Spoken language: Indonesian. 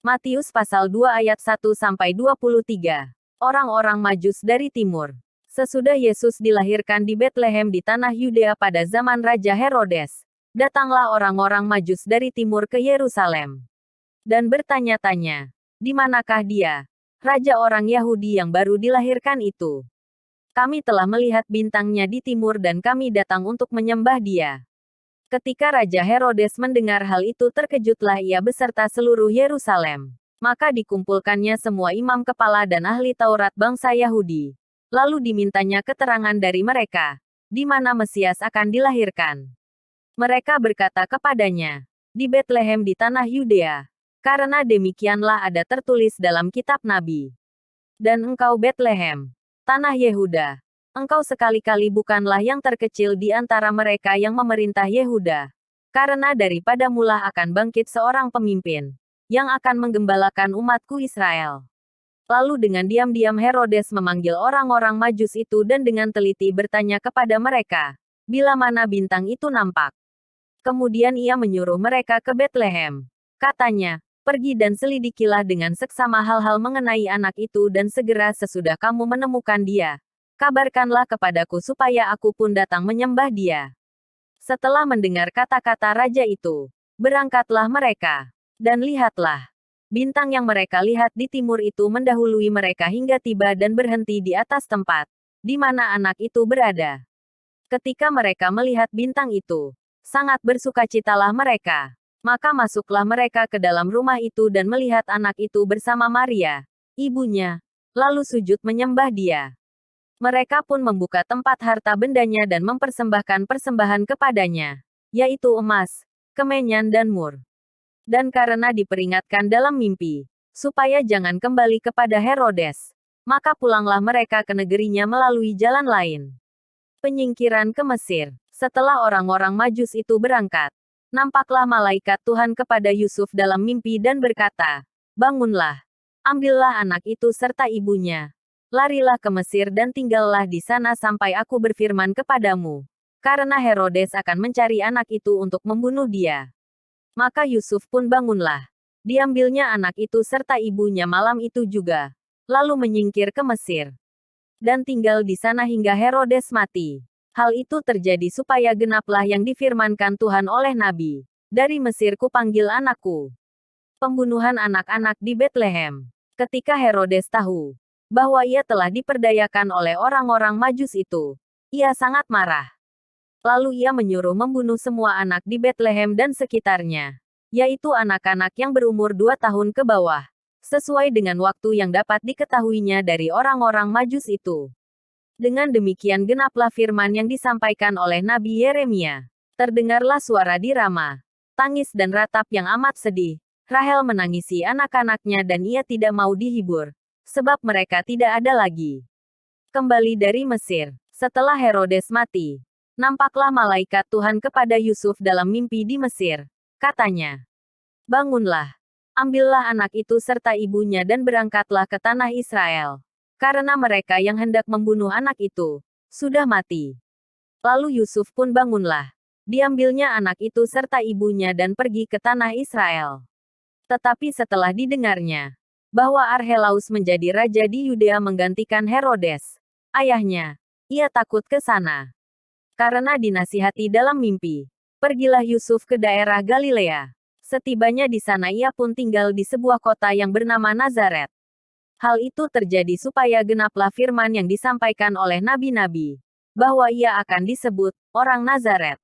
Matius pasal 2 ayat 1-23. Orang-orang Majus dari timur. Sesudah Yesus dilahirkan di Betlehem di tanah Yudea pada zaman Raja Herodes, datanglah orang-orang Majus dari timur ke Yerusalem dan bertanya-tanya, "Di manakah dia, raja orang Yahudi yang baru dilahirkan itu? Kami telah melihat bintangnya di timur dan kami datang untuk menyembah dia." Ketika Raja Herodes mendengar hal itu terkejutlah ia beserta seluruh Yerusalem. Maka dikumpulkannya semua imam kepala dan ahli Taurat bangsa Yahudi. Lalu dimintanya keterangan dari mereka, di mana Mesias akan dilahirkan. Mereka berkata kepadanya, "Di Betlehem di tanah Yudea. Karena demikianlah ada tertulis dalam kitab Nabi. Dan engkau Betlehem, tanah Yehuda. Engkau sekali-kali bukanlah yang terkecil di antara mereka yang memerintah Yehuda. Karena daripada mula akan bangkit seorang pemimpin, yang akan menggembalakan umatku Israel." Lalu dengan diam-diam Herodes memanggil orang-orang Majus itu dan dengan teliti bertanya kepada mereka, bila mana bintang itu nampak. Kemudian ia menyuruh mereka ke Betlehem. Katanya, "Pergi dan selidikilah dengan seksama hal-hal mengenai anak itu dan segera sesudah kamu menemukan dia, kabarkanlah kepadaku supaya aku pun datang menyembah dia." Setelah mendengar kata-kata raja itu, berangkatlah mereka. Dan lihatlah, bintang yang mereka lihat di timur itu mendahului mereka hingga tiba dan berhenti di atas tempat, di mana anak itu berada. Ketika mereka melihat bintang itu, sangat bersukacitalah mereka. Maka masuklah mereka ke dalam rumah itu dan melihat anak itu bersama Maria, ibunya, lalu sujud menyembah dia. Mereka pun membuka tempat harta bendanya dan mempersembahkan persembahan kepadanya, yaitu emas, kemenyan dan mur. Dan karena diperingatkan dalam mimpi, supaya jangan kembali kepada Herodes, maka pulanglah mereka ke negerinya melalui jalan lain. Penyingkiran ke Mesir. Setelah orang-orang Majus itu berangkat, nampaklah malaikat Tuhan kepada Yusuf dalam mimpi dan berkata, "Bangunlah, ambillah anak itu serta ibunya, larilah ke Mesir dan tinggallah di sana sampai aku berfirman kepadamu, karena Herodes akan mencari anak itu untuk membunuh dia." Maka Yusuf pun bangunlah. Diambilnya anak itu serta ibunya malam itu juga, lalu menyingkir ke Mesir dan tinggal di sana hingga Herodes mati. Hal itu terjadi supaya genaplah yang difirmankan Tuhan oleh Nabi, "Dari Mesir kupanggil anakku." Pembunuhan anak-anak di Betlehem. Ketika Herodes tahu bahwa ia telah diperdayakan oleh orang-orang Majus itu, ia sangat marah. Lalu ia menyuruh membunuh semua anak di Betlehem dan sekitarnya, yaitu anak-anak yang berumur 2 tahun ke bawah, sesuai dengan waktu yang dapat diketahuinya dari orang-orang Majus itu. Dengan demikian genaplah firman yang disampaikan oleh Nabi Yeremia. Terdengarlah suara di Rama, tangis dan ratap yang amat sedih. Rahel menangisi anak-anaknya dan ia tidak mau dihibur, sebab mereka tidak ada lagi. Kembali dari Mesir. Setelah Herodes mati, nampaklah malaikat Tuhan kepada Yusuf dalam mimpi di Mesir. Katanya, "Bangunlah, ambillah anak itu serta ibunya dan berangkatlah ke tanah Israel. Karena mereka yang hendak membunuh anak itu, sudah mati." Lalu Yusuf pun bangunlah. Diambilnya anak itu serta ibunya dan pergi ke tanah Israel. Tetapi setelah didengarnya, bahwa Archelaus menjadi raja di Yudea menggantikan Herodes, ayahnya, ia takut ke sana. Karena dinasihati dalam mimpi, pergilah Yusuf ke daerah Galilea. Setibanya di sana ia pun tinggal di sebuah kota yang bernama Nazaret. Hal itu terjadi supaya genaplah firman yang disampaikan oleh nabi-nabi, bahwa ia akan disebut orang Nazaret.